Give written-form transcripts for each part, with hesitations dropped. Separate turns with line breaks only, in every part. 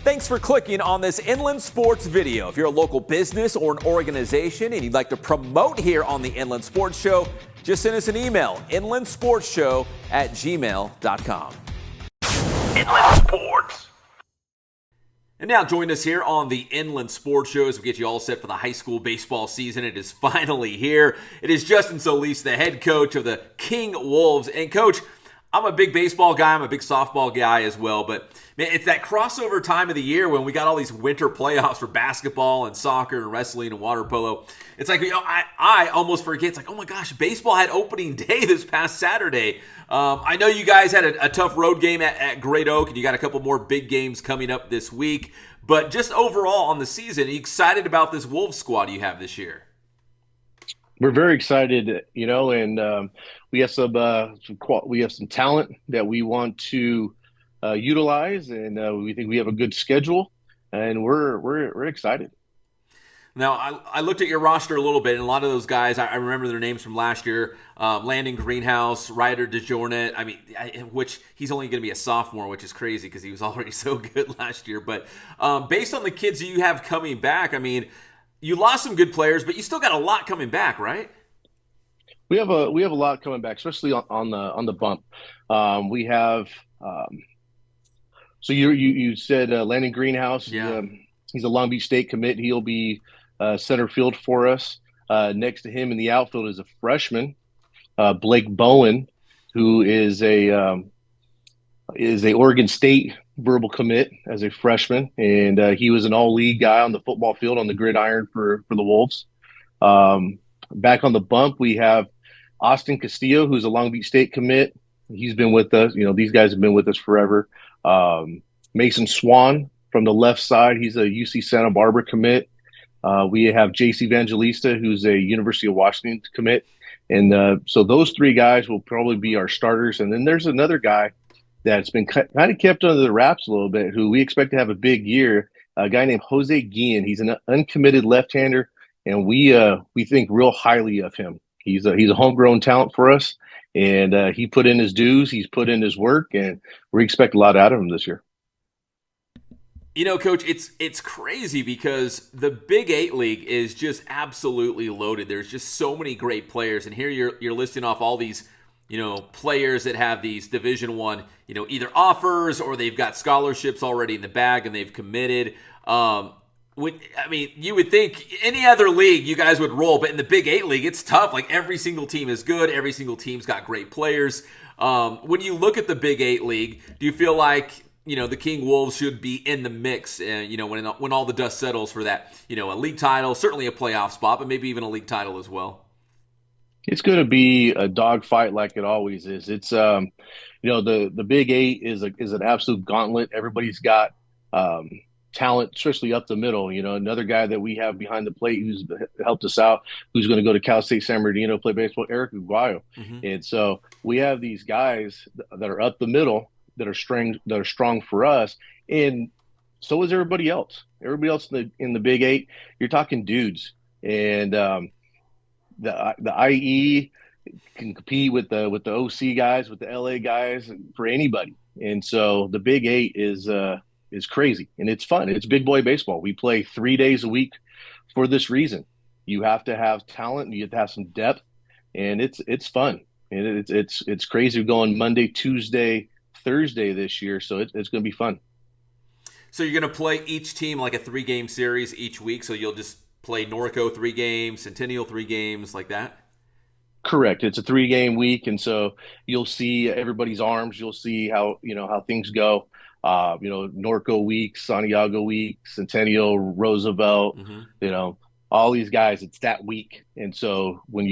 Thanks for clicking on this Inland Sports video. If you're a local business or an organization and you'd like to promote here on the Inland Sports Show, just send us an email, inlandsportsshow@gmail.com.
Inland Sports.
And now join us here on the Inland Sports Show as we get you all set for the high school baseball season. It is finally here. It is Justin Solis, the head coach of the King Wolves. And Coach, I'm a big baseball guy. I'm a big softball guy as well. But, man, it's that crossover time of the year when we got all these winter playoffs for basketball and soccer and wrestling and water polo. It's like, I almost forget. It's like, oh, my gosh, baseball had opening day this past Saturday. I know you guys had a tough road game at Great Oak, and you got a couple more big games coming up this week. But just overall on the season, are you excited about this Wolves squad you have this year?
We're very excited, and we have some talent that we want to utilize, and we think we have a good schedule, and we're excited.
Now, I looked at your roster a little bit, and a lot of those guys, I remember their names from last year. Landon Greenhouse, Ryder DeJournet, which he's only going to be a sophomore, which is crazy because he was already so good last year. But based on the kids you have coming back, you lost some good players, but you still got a lot coming back, right?
We have a lot coming back, especially on the bump. We have so you said Landon Greenhouse.
Yeah.
He's a Long Beach State commit. He'll be center field for us. Next to him in the outfield is a freshman, Blake Bowen, who is a Oregon State verbal commit as a freshman, and he was an all-league guy on the football field on the gridiron for the Wolves. Back on the bump, we have Austin Castillo, who's a Long Beach State commit. He's been with us. These guys have been with us forever. Mason Swan from the left side, he's a UC Santa Barbara commit. We have J.C. Evangelista, who's a University of Washington commit. And so those three guys will probably be our starters. And then there's another guy that's been kind of kept under the wraps a little bit, who we expect to have a big year, a guy named Jose Guillen. He's an uncommitted left-hander, and we think real highly of him. He's a homegrown talent for us, and he put in his dues, he's put in his work, and we expect a lot out of him this year.
Coach, it's crazy because the Big 8 League is just absolutely loaded. There's just so many great players, and here you're listing off all these players that have these Division I, either offers or they've got scholarships already in the bag and they've committed. You would think any other league you guys would roll, but in the Big 8 League, it's tough. Like, every single team is good. Every single team's got great players. When you look at the Big 8 League, do you feel like, the King Wolves should be in the mix, when all the dust settles for that, a league title, certainly a playoff spot, but maybe even a league title as well?
It's going to be a dogfight like it always is. It's the Big 8 is an absolute gauntlet. Everybody's got talent, especially up the middle. Another guy that we have behind the plate who's helped us out, who's going to go to Cal State San Bernardino, play baseball, Eric Aguayo. Mm-hmm. And so we have these guys that are up the middle that are strong for us, and so is everybody else. Everybody else in the Big 8, you're talking dudes, and the IE can compete with the OC guys, with the LA guys, for anybody. And so the Big 8 is crazy, and it's fun. It's big boy baseball. We play 3 days a week for this reason. You have to have talent, and you have to have some depth, and it's fun. And it's crazy going Monday, Tuesday, Thursday this year, so it's going to be fun.
So you're going to play each team like a 3-game series each week, so you'll just play Norco 3 games, Centennial 3 games, like that?
Correct. It's a 3-game week, and so you'll see everybody's arms. You'll see how things go. Norco week, Santiago week, Centennial, Roosevelt. Mm-hmm. All these guys. It's that week, and so when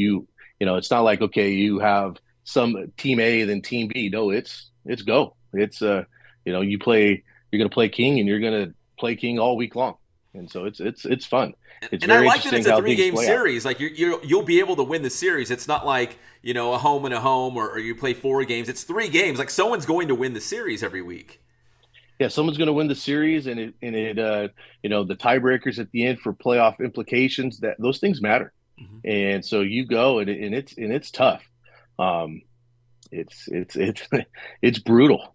it's not like, okay, you have some team A then team B. No, it's go. It's you're going to play King, and you're going to play King all week long. And so it's fun.
And I like that it's a 3-game series. Like, you'll be able to win the series. It's not like, a home and a home, or you play 4 games. It's 3 games. Like, someone's going to win the series every week.
Yeah, someone's going to win the series, and the tiebreakers at the end for playoff implications, that those things matter. Mm-hmm. And so you go, and it's tough. It's brutal.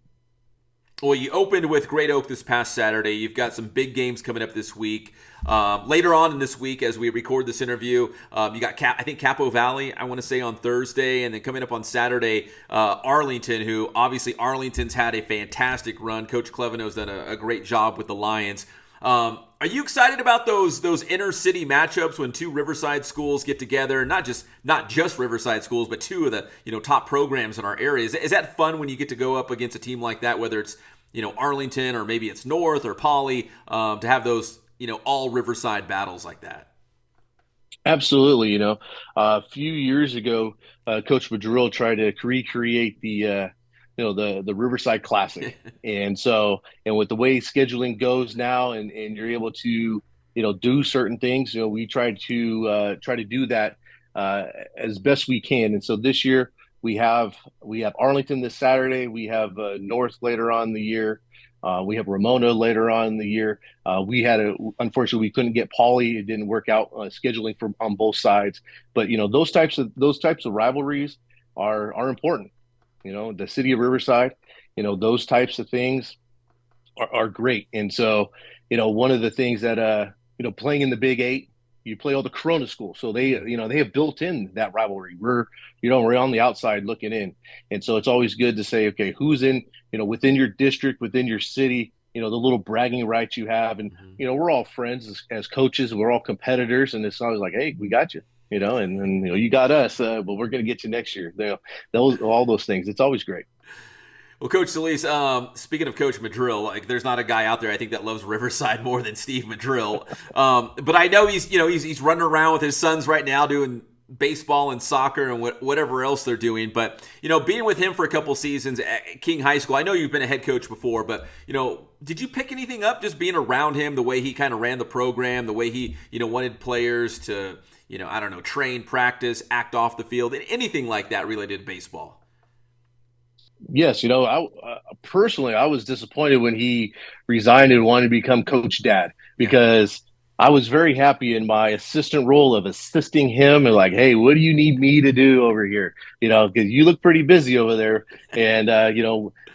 Well, you opened with Great Oak this past Saturday. You've got some big games coming up this week. Later on in this week, as we record this interview, you got I think Capo Valley, I want to say on Thursday, and then coming up on Saturday, Arlington, who obviously Arlington's had a fantastic run. Coach Cleveno's done a great job with the Lions. Are you excited about those inner city matchups when two Riverside schools get together? Not just Riverside schools, but two of the top programs in our area. Is that fun when you get to go up against a team like that? Whether it's Arlington or maybe it's North or Poly, to have those all Riverside battles like that.
Absolutely. A few years ago, Coach Madrill tried to recreate the Riverside Classic, and with the way scheduling goes now, and you're able to do certain things, we try to do that as best we can. And so this year we have Arlington this Saturday, we have North later on in the year. We have Ramona later on in the year. Unfortunately, we couldn't get Pauley. It didn't work out scheduling on both sides. But those types of rivalries are important. The city of Riverside. Those types of things are great. And so, one of the things that playing in the Big Eight, you play all the Corona schools, so they have built in that rivalry. We're on the outside looking in, and so it's always good to say, okay, who's in within your district, within your city, the little bragging rights you have, and we're all friends as coaches, we're all competitors, and it's always like, hey, we got you, and you got us, but we're going to get you next year. All those things. It's always great.
Well, Coach Solis, speaking of Coach Madrill, like there's not a guy out there I think that loves Riverside more than Steve Madrill. But I know he's running around with his sons right now doing baseball and soccer and whatever else they're doing. But being with him for a couple seasons at King High School, I know you've been a head coach before, but did you pick anything up just being around him, the way he kind of ran the program, the way he wanted players to I don't know, train, practice, act off the field, anything like that related to baseball?
Yes, personally, I was disappointed when he resigned and wanted to become Coach Dad, because I was very happy in my assistant role of assisting him and like, hey, what do you need me to do over here? Because you look pretty busy over there, and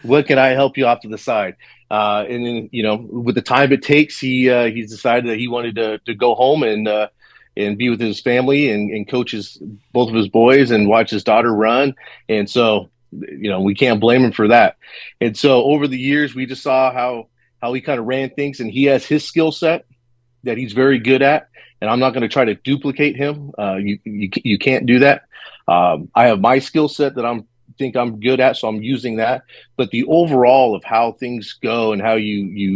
what can I help you off to the side? And then with the time it takes, he's decided that he wanted to go home and be with his family and coach both of his boys and watch his daughter run, and so. We can't blame him for that. And so over the years, we just saw how he kind of ran things, and he has his skill set that he's very good at. And I'm not going to try to duplicate him. You can't do that. I have my skill set that I think I'm good at, so I'm using that. But the overall of how things go and how the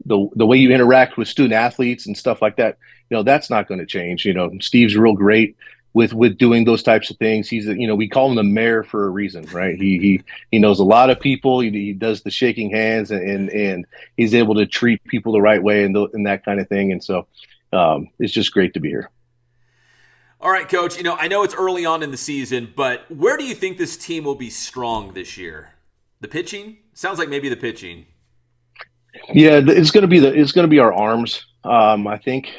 way you interact with student athletes and stuff like that, that's not going to change. Steve's real great with doing those types of things. He's we call him the mayor for a reason, right? He knows a lot of people. He does the shaking hands, and he's able to treat people the right way and that kind of thing. And so it's just great to be here.
All right, Coach. I know it's early on in the season, but where do you think this team will be strong this year? The pitching? Sounds like maybe the pitching.
Yeah, it's going to be our arms. I think.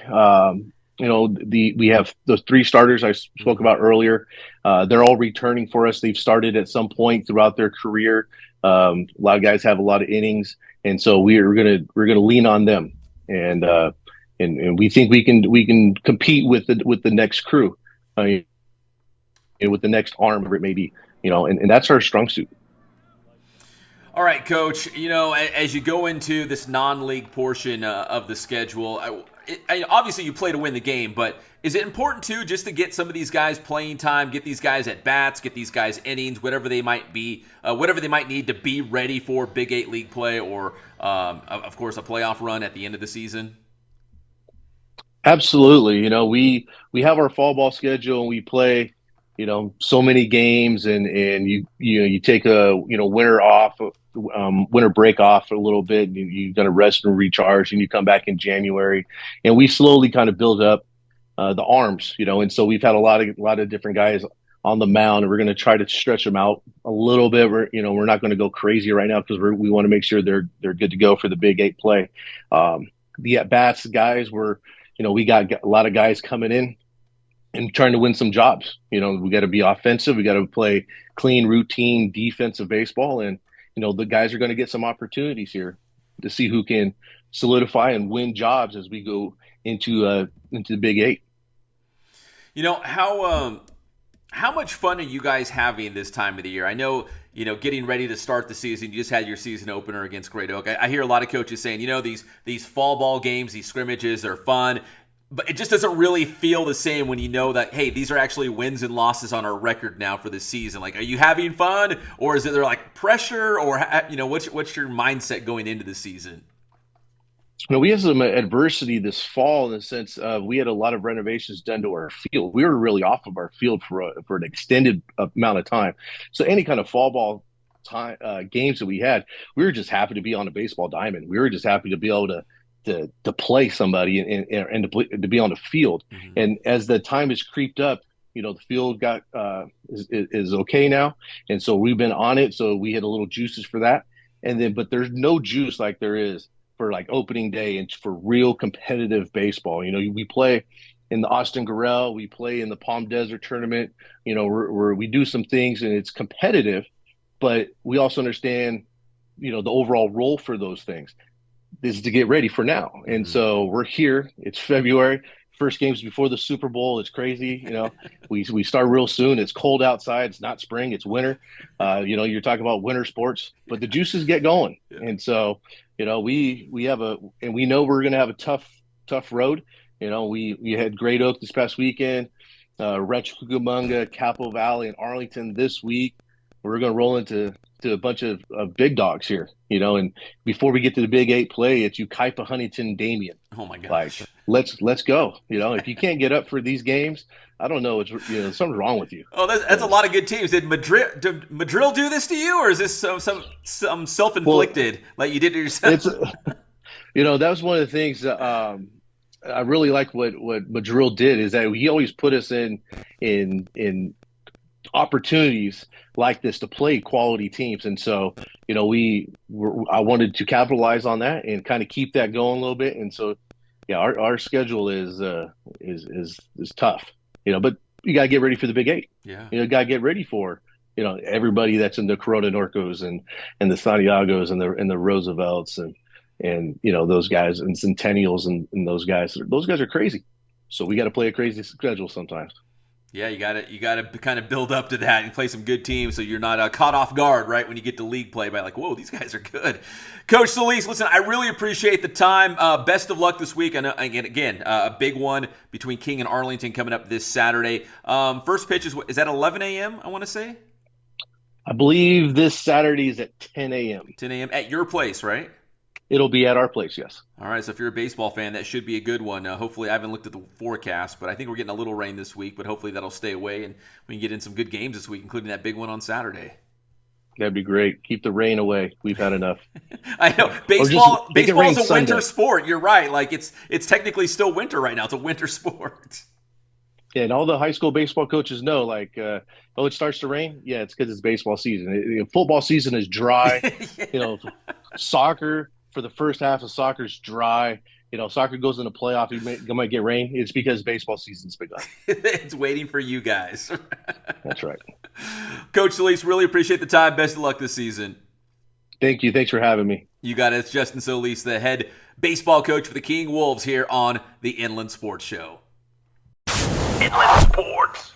We have those three starters I spoke about earlier. They're all returning for us. They've started at some point throughout their career. A lot of guys have a lot of innings, and so we're gonna lean on them, and we think we can compete with the next crew, with the next arm, whatever it may be, and that's our strong suit.
All right, Coach, as you go into this non-league portion of the schedule, obviously you play to win the game, but is it important too just to get some of these guys playing time, get these guys at bats, get these guys innings, whatever they might be, whatever they might need to be ready for Big 8 league play or, of course, a playoff run at the end of the season?
Absolutely. We have our fall ball schedule and we play, so many games, and you take a winter off, winter break off for a little bit. And you got to rest and recharge, and you come back in January, and we slowly kind of build up the arms, and so we've had a lot of different guys on the mound, and we're going to try to stretch them out a little bit. We're not going to go crazy right now because we want to make sure they're good to go for the Big 8 play. The at bats guys we got a lot of guys coming in and trying to win some jobs. We got to be offensive. We got to play clean, routine, defensive baseball, and the guys are going to get some opportunities here to see who can solidify and win jobs as we go into the Big Eight.
How much fun are you guys having this time of the year? I know, getting ready to start the season. You just had your season opener against Great Oak. I hear a lot of coaches saying, these fall ball games, these scrimmages are fun, but it just doesn't really feel the same when you know that, hey, these are actually wins and losses on our record now for this season. Like, are you having fun, or is there like pressure, or what's your mindset going into the season?
We had some adversity this fall in the sense we had a lot of renovations done to our field. We were really off of our field for an extended amount of time. So any kind of fall ball time games that we had, we were just happy to be on a baseball diamond. We were just happy to be able to play somebody and to be on the field.
Mm-hmm.
And as the time has creeped up, the field got is okay now, and so we've been on it. So we had a little juices for that, but there's no juice like there is for like opening day and for real competitive baseball. We play in the Austin Gorell, we play in the Palm Desert tournament, where we do some things and it's competitive, but we also understand, the overall role for those things is to get ready for now. And so we're here, it's February, first game's before the Super Bowl. It's crazy. We start real soon. It's cold outside. It's not spring, it's winter. You're talking about winter sports, but the juices get going. Yeah. And so, we have and we know we're going to have a tough road. We had Great Oak this past weekend, Rancho Cucamonga, Capo Valley, and Arlington this week. We're going to roll into a bunch of big dogs here, and before we get to the Big Eight play, it's Ukaipa, Huntington, Damien.
Oh my gosh.
Like, let's go. If you can't get up for these games, I don't know. It's something's wrong with you.
Oh, that's a lot of good teams. Did Madrid do this to you, or is this some self-inflicted like you did to yourself?
That was one of the things that, I really like what Madrid did is that he always put us in opportunities like this to play quality teams, and so I wanted to capitalize on that and kind of keep that going a little bit, and so our schedule is tough, but you got to get ready for the Big Eight. You got to get ready for everybody that's in the Corona Norcos and the Santiagos and the Roosevelts and those guys and Centennials and those guys are crazy, so we got to play a crazy schedule sometimes.
Yeah, you got to kind of build up to that and play some good teams so you're not caught off guard, right, when you get to league play by like, whoa, these guys are good. Coach Solis, listen, I really appreciate the time. Best of luck this week. And again, a big one between King and Arlington coming up this Saturday. First pitch is that 11 a.m., I want to say?
I believe this Saturday is at 10 a.m.
10 a.m. at your place, right?
It'll be at our place, yes.
All right, so if you're a baseball fan, that should be a good one. Hopefully, I haven't looked at the forecast, but I think we're getting a little rain this week, but hopefully that'll stay away, and we can get in some good games this week, including that big one on Saturday.
That'd be great. Keep the rain away. We've had enough.
I know. Baseball is a winter sport. You're right. Like, it's technically still winter right now. It's a winter sport.
Yeah, and all the high school baseball coaches know, like, it starts to rain? Yeah, it's because it's baseball season. Football season is dry. Soccer – for the first half of soccer's dry. Soccer goes into playoff. You might get rain. It's because baseball season's begun.
It's waiting for you guys.
That's right.
Coach Solis, really appreciate the time. Best of luck this season.
Thank you. Thanks for having me.
You got it. It's Justin Solis, the head baseball coach for the King Wolves here on the Inland Sports Show.
Inland Sports.